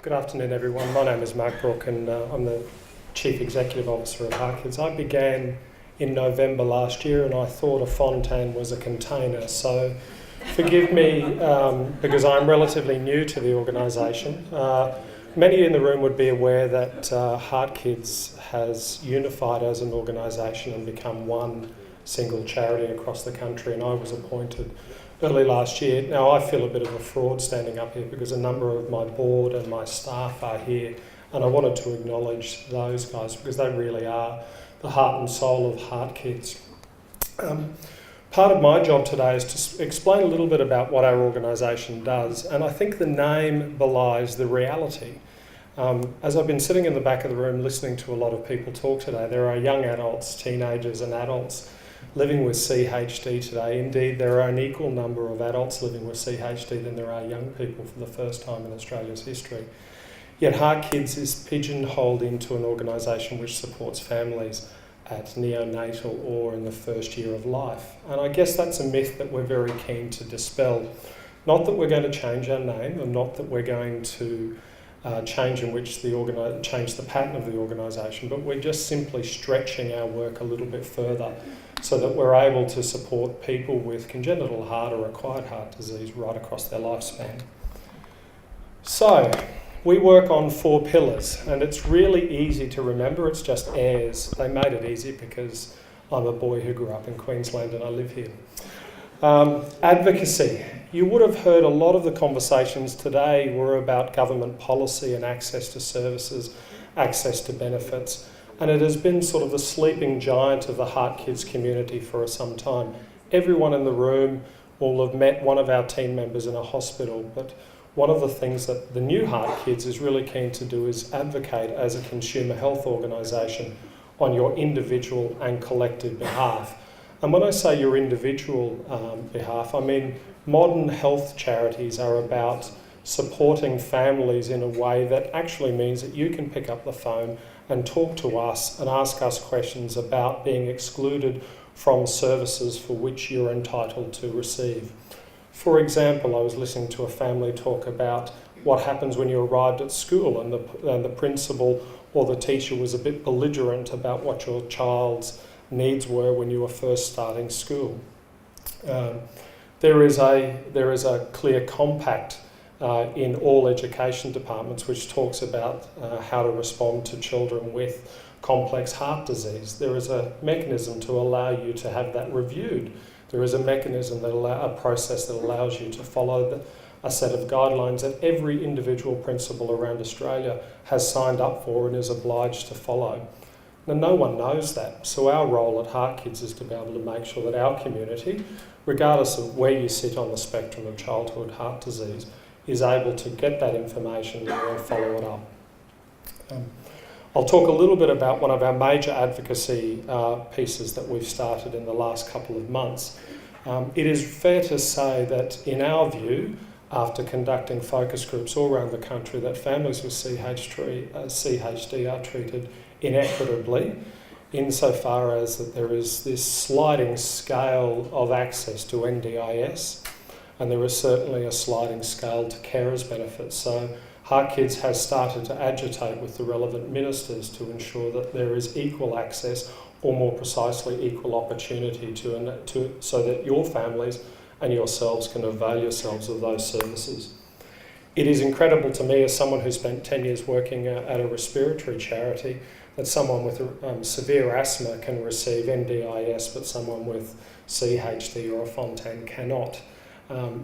Good afternoon, everyone. My name is Mark Brooke, and I'm the Chief Executive Officer of Heartkids. I began in November last year, and I thought a Fontan was a container. So forgive me because I'm relatively new to the organisation. Many in the room would be aware that Heartkids has unified as an organisation and become one single charity across the country, and I was appointed early last year. Now, I feel a bit of a fraud standing up here because a number of my board and my staff are here, and I wanted to acknowledge those guys because they really are the heart and soul of Heartkids. Part of my job today is to explain a little bit about what our organisation does, and I think the name belies the reality. As I've been sitting in the back of the room listening to a lot of people talk today, there are young adults, teenagers and adults living with CHD today. Indeed, there are an equal number of adults living with CHD than there are young people for the first time in Australia's history. Yet Heartkids is pigeonholed into an organisation which supports families at neonatal or in the first year of life. And I guess that's a myth that we're very keen to dispel. Not that we're going to change our name, and not that we're going to change the pattern of the organisation, but we're just simply stretching our work a little bit further so that we're able to support people with congenital heart or acquired heart disease right across their lifespan. So, we work on 4 pillars, and it's really easy to remember. It's just AIRS. They made it easy because I'm a boy who grew up in Queensland and I live here. Advocacy. You would have heard a lot of the conversations today were about government policy and access to services, access to benefits, and it has been sort of the sleeping giant of the Heartkids community for some time. Everyone in the room will have met one of our team members in a hospital, but one of the things that the new Heartkids is really keen to do is advocate as a consumer health organisation on your individual and collective behalf. And when I say your individual behalf, I mean modern health charities are about supporting families in a way that actually means that you can pick up the phone and talk to us and ask us questions about being excluded from services for which you're entitled to receive. For example, I was listening to a family talk about what happens when you arrived at school and the principal or the teacher was a bit belligerent about what your child's needs were when you were first starting school. There is a clear compact in all education departments which talks about how to respond to children with complex heart disease. There is a mechanism to allow you to have that reviewed. There is a mechanism, a process that allows you to follow a set of guidelines that every individual principal around Australia has signed up for and is obliged to follow. Now, no one knows that, so our role at Heartkids is to be able to make sure that our community, regardless of where you sit on the spectrum of childhood heart disease, is able to get that information and follow it up. I'll talk a little bit about one of our major advocacy pieces that we've started in the last couple of months. It is fair to say that, in our view, after conducting focus groups all around the country, that families with CHD are treated inequitably, insofar as that there is this sliding scale of access to NDIS, and there is certainly a sliding scale to carers benefits. So Heartkids has started to agitate with the relevant ministers to ensure that there is equal access, or more precisely equal opportunity so that your families and yourselves can avail yourselves of those services. It is incredible to me, as someone who spent 10 years working at a respiratory charity, that someone with severe asthma can receive NDIS, but someone with CHD or a Fontan cannot.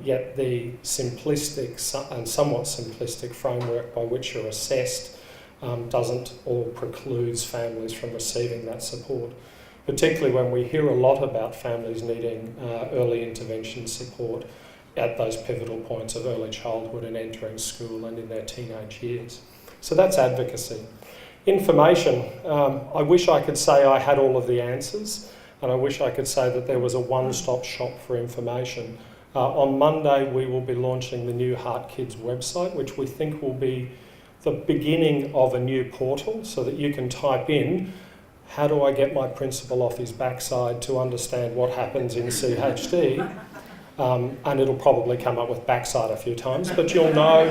Yet the simplistic and somewhat simplistic framework by which you're assessed doesn't or precludes families from receiving that support, particularly when we hear a lot about families needing early intervention support at those pivotal points of early childhood and entering school and in their teenage years. So that's advocacy. Information. I wish I could say I had all of the answers, and I wish I could say that there was a one-stop shop for information. On Monday, we will be launching the new Heartkids website, which we think will be the beginning of a new portal so that you can type in, how do I get my principal off his backside to understand what happens in CHD? and it'll probably come up with backside a few times, but you'll know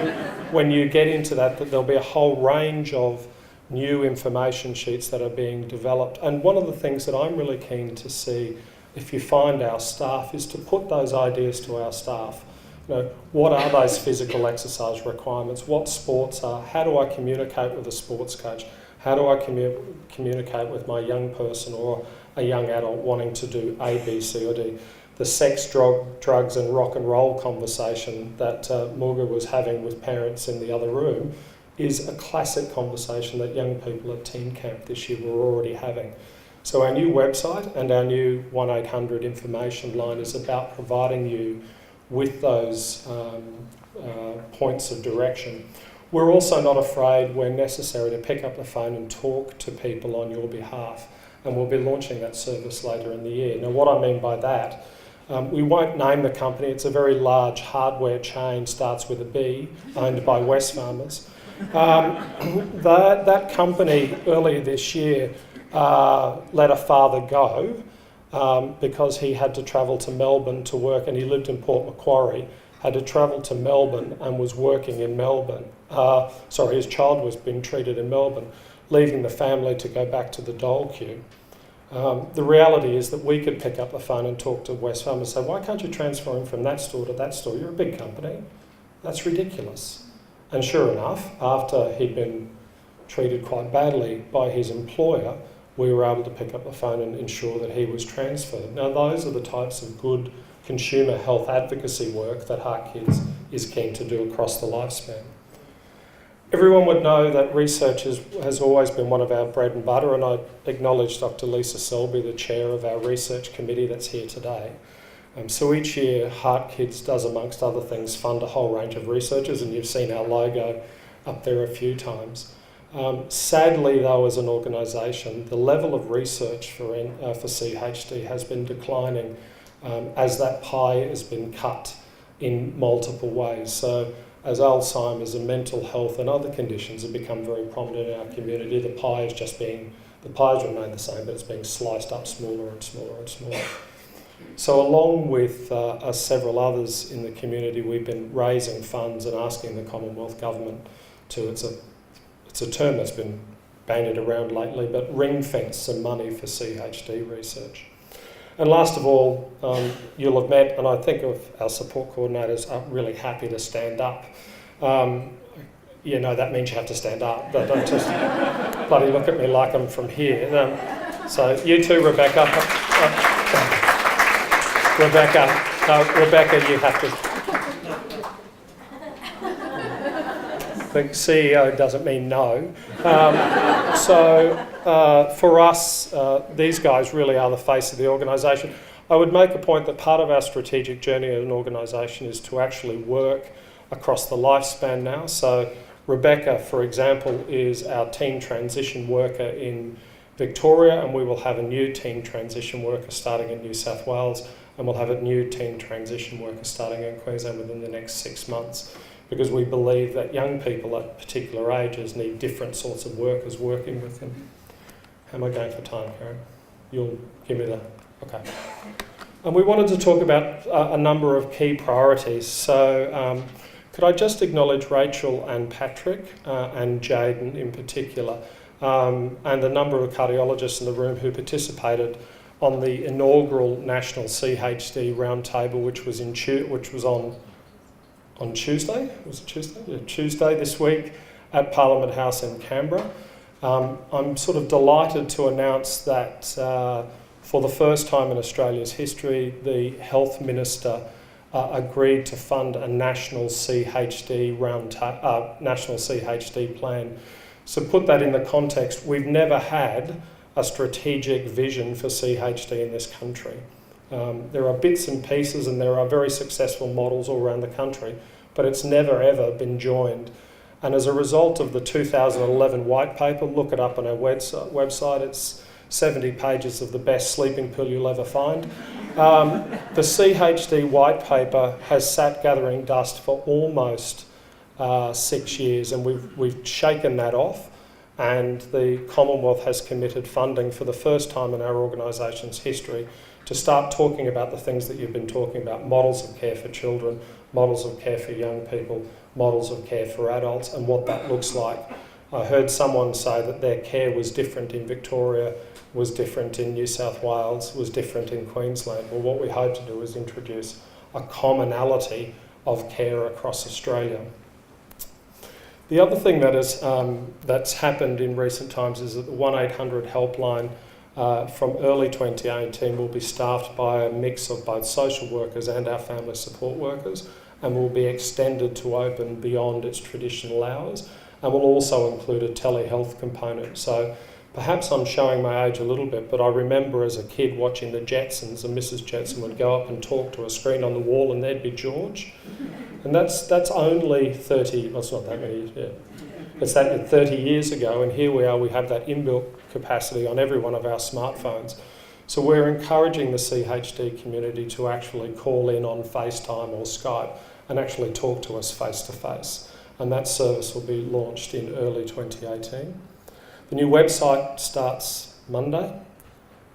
when you get into that there'll be a whole range of new information sheets that are being developed. And one of the things that I'm really keen to see, if you find our staff, is to put those ideas to our staff. You know, what are those physical exercise requirements? What sports are? How do I communicate with a sports coach? How do I communicate with my young person or a young adult wanting to do A, B, C or D? The sex, drugs and rock and roll conversation that Morga was having with parents in the other room is a classic conversation that young people at teen camp this year were already having. So our new website and our new 1-800 information line is about providing you with those points of direction. We're also not afraid, when necessary, to pick up the phone and talk to people on your behalf, and we'll be launching that service later in the year. Now, what I mean by that, we won't name the company. It's a very large hardware chain, starts with a B, owned by Wesfarmers. That company earlier this year let a father go because he had to travel to Melbourne to work, and he lived in Port Macquarie, had to travel to Melbourne and was working in Melbourne. His child was being treated in Melbourne, leaving the family to go back to the dole queue. The reality is that we could pick up the phone and talk to Wesfarmers and say, why can't you transfer him from that store to that store? You're a big company. That's ridiculous. And sure enough, after he'd been treated quite badly by his employer, we were able to pick up the phone and ensure that he was transferred. Now, those are the types of good consumer health advocacy work that Heartkids is keen to do across the lifespan. Everyone would know that research has always been one of our bread and butter, and I acknowledge Dr. Lisa Selby, the chair of our research committee that's here today. So each year, Heartkids does, amongst other things, fund a whole range of researchers, and you've seen our logo up there a few times. Sadly, though, as an organisation, the level of research for CHD has been declining as that pie has been cut in multiple ways. So as Alzheimer's and mental health and other conditions have become very prominent in our community, the pie has remained the same, but it's being sliced up smaller and smaller and smaller. So along with several others in the community, we've been raising funds and asking the Commonwealth Government to, it's a term that's been bandied around lately, but ring-fence some money for CHD research. And last of all, you'll have met, and I think of our support coordinators are really happy to stand up. You know, that means you have to stand up. Don't just bloody look at me like I'm from here. So you too, Rebecca. Rebecca, you have to. I think CEO doesn't mean no. For us, these guys really are the face of the organisation. I would make a point that part of our strategic journey as an organisation is to actually work across the lifespan now. So Rebecca, for example, is our teen transition worker in Victoria, and we will have a new teen transition worker starting in New South Wales, and we'll have a new teen transition worker starting in Queensland within the next 6 months, because we believe that young people at particular ages need different sorts of workers working with them. How am I going for time, Karen? You'll give me the... Okay. And we wanted to talk about a number of key priorities. So could I just acknowledge Rachel and Patrick and Jaden in particular, and a number of cardiologists in the room who participated on the inaugural National CHD Roundtable, which was on Tuesday. Was it Tuesday? Yeah, Tuesday this week at Parliament House in Canberra. I'm sort of delighted to announce that for the first time in Australia's history, the Health Minister agreed to fund a national CHD national CHD plan. So put that in the context, we've never had a strategic vision for CHD in this country. There are bits and pieces and there are very successful models all around the country, but it's never ever been joined. And as a result of the 2011 white paper, look it up on our website, it's 70 pages of the best sleeping pill you'll ever find. The CHD white paper has sat gathering dust for almost 6 years, and we've shaken that off. and the Commonwealth has committed funding for the first time in our organisation's history to start talking about the things that you've been talking about: models of care for children, models of care for young people, models of care for adults, and what that looks like. I heard someone say that their care was different in Victoria, was different in New South Wales, was different in Queensland. Well, what we hope to do is introduce a commonality of care across Australia. The other thing that is, that's happened in recent times is that the 1800 helpline from early 2018 will be staffed by a mix of both social workers and our family support workers, and will be extended to open beyond its traditional hours, and will also include a telehealth component. So perhaps I'm showing my age a little bit, but I remember as a kid watching the Jetsons, and Mrs. Jetson would go up and talk to a screen on the wall, and there'd be George. And that's only 30, well, it's not that many, yeah. It's that 30 years ago, and here we are, we have that inbuilt capacity on every one of our smartphones. So we're encouraging the CHD community to actually call in on FaceTime or Skype and actually talk to us face to face. And that service will be launched in early 2018. The new website starts Monday.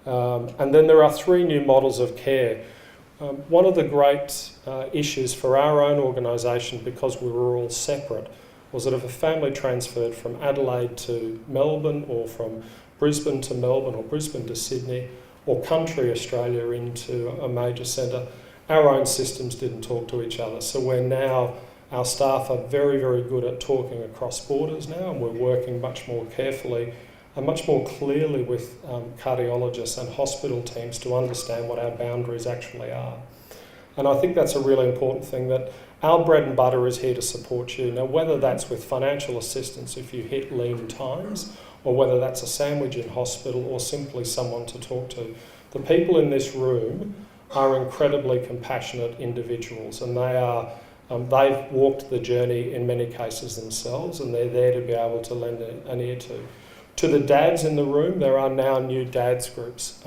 And then there are 3 new models of care. One of the great issues for our own organisation, because we were all separate, was that if a family transferred from Adelaide to Melbourne, or from Brisbane to Melbourne, or Brisbane to Sydney, or country Australia into a major centre, our own systems didn't talk to each other. So our staff are very, very good at talking across borders now, and we're working much more carefully and much more clearly with cardiologists and hospital teams to understand what our boundaries actually are. And I think that's a really important thing, that our bread and butter is here to support you. Now, whether that's with financial assistance if you hit lean times, or whether that's a sandwich in hospital, or simply someone to talk to, the people in this room are incredibly compassionate individuals, and they've walked the journey in many cases themselves, and they're there to be able to lend an ear to. To the dads in the room, there are now new dads groups.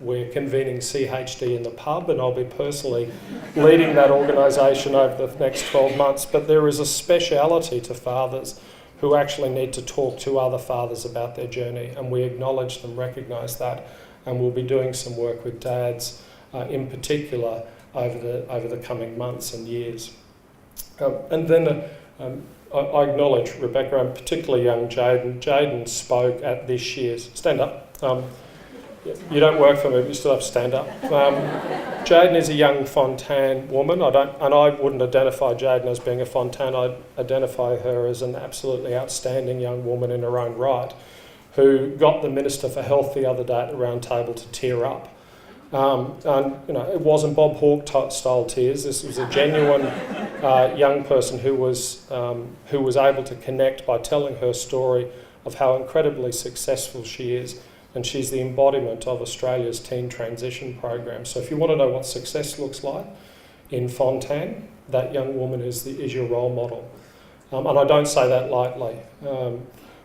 We're convening CHD in the pub, and I'll be personally leading that organisation over the next 12 months. But there is a speciality to fathers who actually need to talk to other fathers about their journey, and we acknowledge them, recognise that, and we'll be doing some work with dads in particular over the coming months and years. And then I acknowledge Rebecca, and particularly young Jaden. Jaden spoke at this year's... Stand up. You don't work for me, but you still have to stand up. Jaden is a young Fontan woman. I wouldn't identify Jaden as being a Fontan. I'd identify her as an absolutely outstanding young woman in her own right, who got the Minister for Health the other day at the round table to tear up. And it wasn't Bob Hawke style tears. This was a genuine young person who was able to connect by telling her story of how incredibly successful she is, and she's the embodiment of Australia's teen transition program. So if you want to know what success looks like in Fontan, that young woman is your role model. And I don't say that lightly.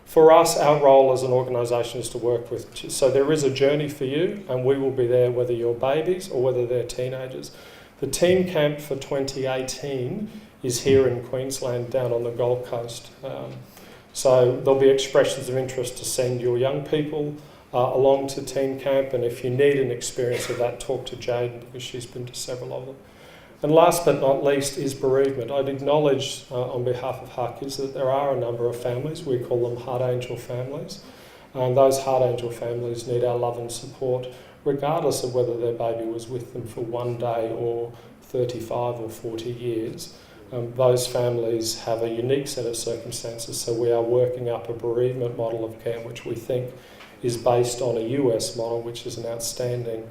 For us, our role as an organisation is to work with... So there is a journey for you, and we will be there whether you're babies or whether they're teenagers. The teen camp for 2018 is here in Queensland, down on the Gold Coast. So there'll be expressions of interest to send your young people along to teen camp, and if you need an experience of that, talk to Jade, because she's been to several of them. And last but not least is bereavement. I'd acknowledge on behalf of Heartkids that there are a number of families, we call them Heart Angel families, and those Heart Angel families need our love and support, regardless of whether their baby was with them for 1 day or 35 or 40 years. Those families have a unique set of circumstances, so we are working up a bereavement model of care which we think is based on a US model, which is an outstanding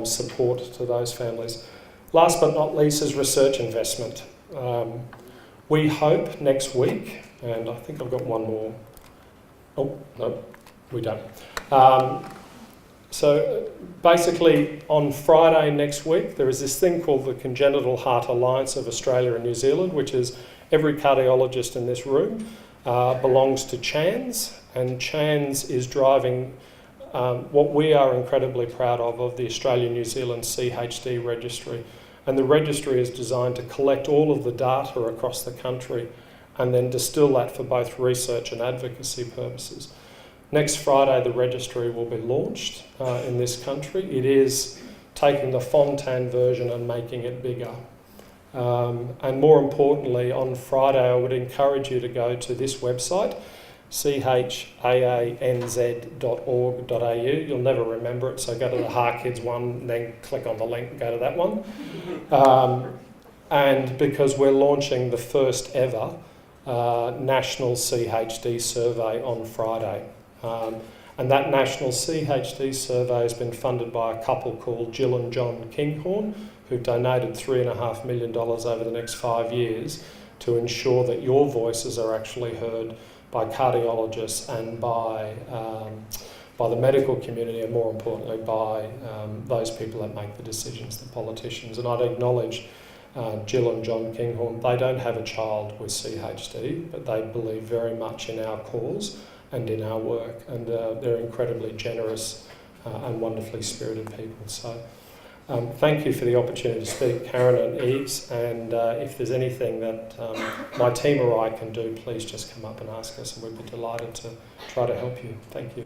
support to those families. Last but not least is research investment. We hope next week, and I think I've got one more. Oh, no, we don't. So basically on Friday next week, there is this thing called the Congenital Heart Alliance of Australia and New Zealand, which is every cardiologist in this room belongs to CHANS, and CHANS is driving what we are incredibly proud of the Australia-New Zealand CHD Registry. And the registry is designed to collect all of the data across the country and then distill that for both research and advocacy purposes. Next Friday, the registry will be launched in this country. It is taking the Fontan version and making it bigger. And more importantly, on Friday, I would encourage you to go to this website, chanz.org.au. You'll never remember it, so go to the Heartkids one, then click on the link and go to that one. And because we're launching the first ever national CHD survey on Friday. And that national CHD survey has been funded by a couple called Jill and John Kinghorn, who've donated $3.5 million over the next 5 years to ensure that your voices are actually heard by cardiologists and by the medical community, and more importantly by those people that make the decisions, the politicians. And I'd acknowledge Jill and John Kinghorn. They don't have a child with CHD, but they believe very much in our cause and in our work, and they're incredibly generous and wonderfully spirited people. So thank you for the opportunity to speak, Karen and Eves, and if there's anything that my team or I can do, please just come up and ask us, and we'd be delighted to try to help you. Thank you.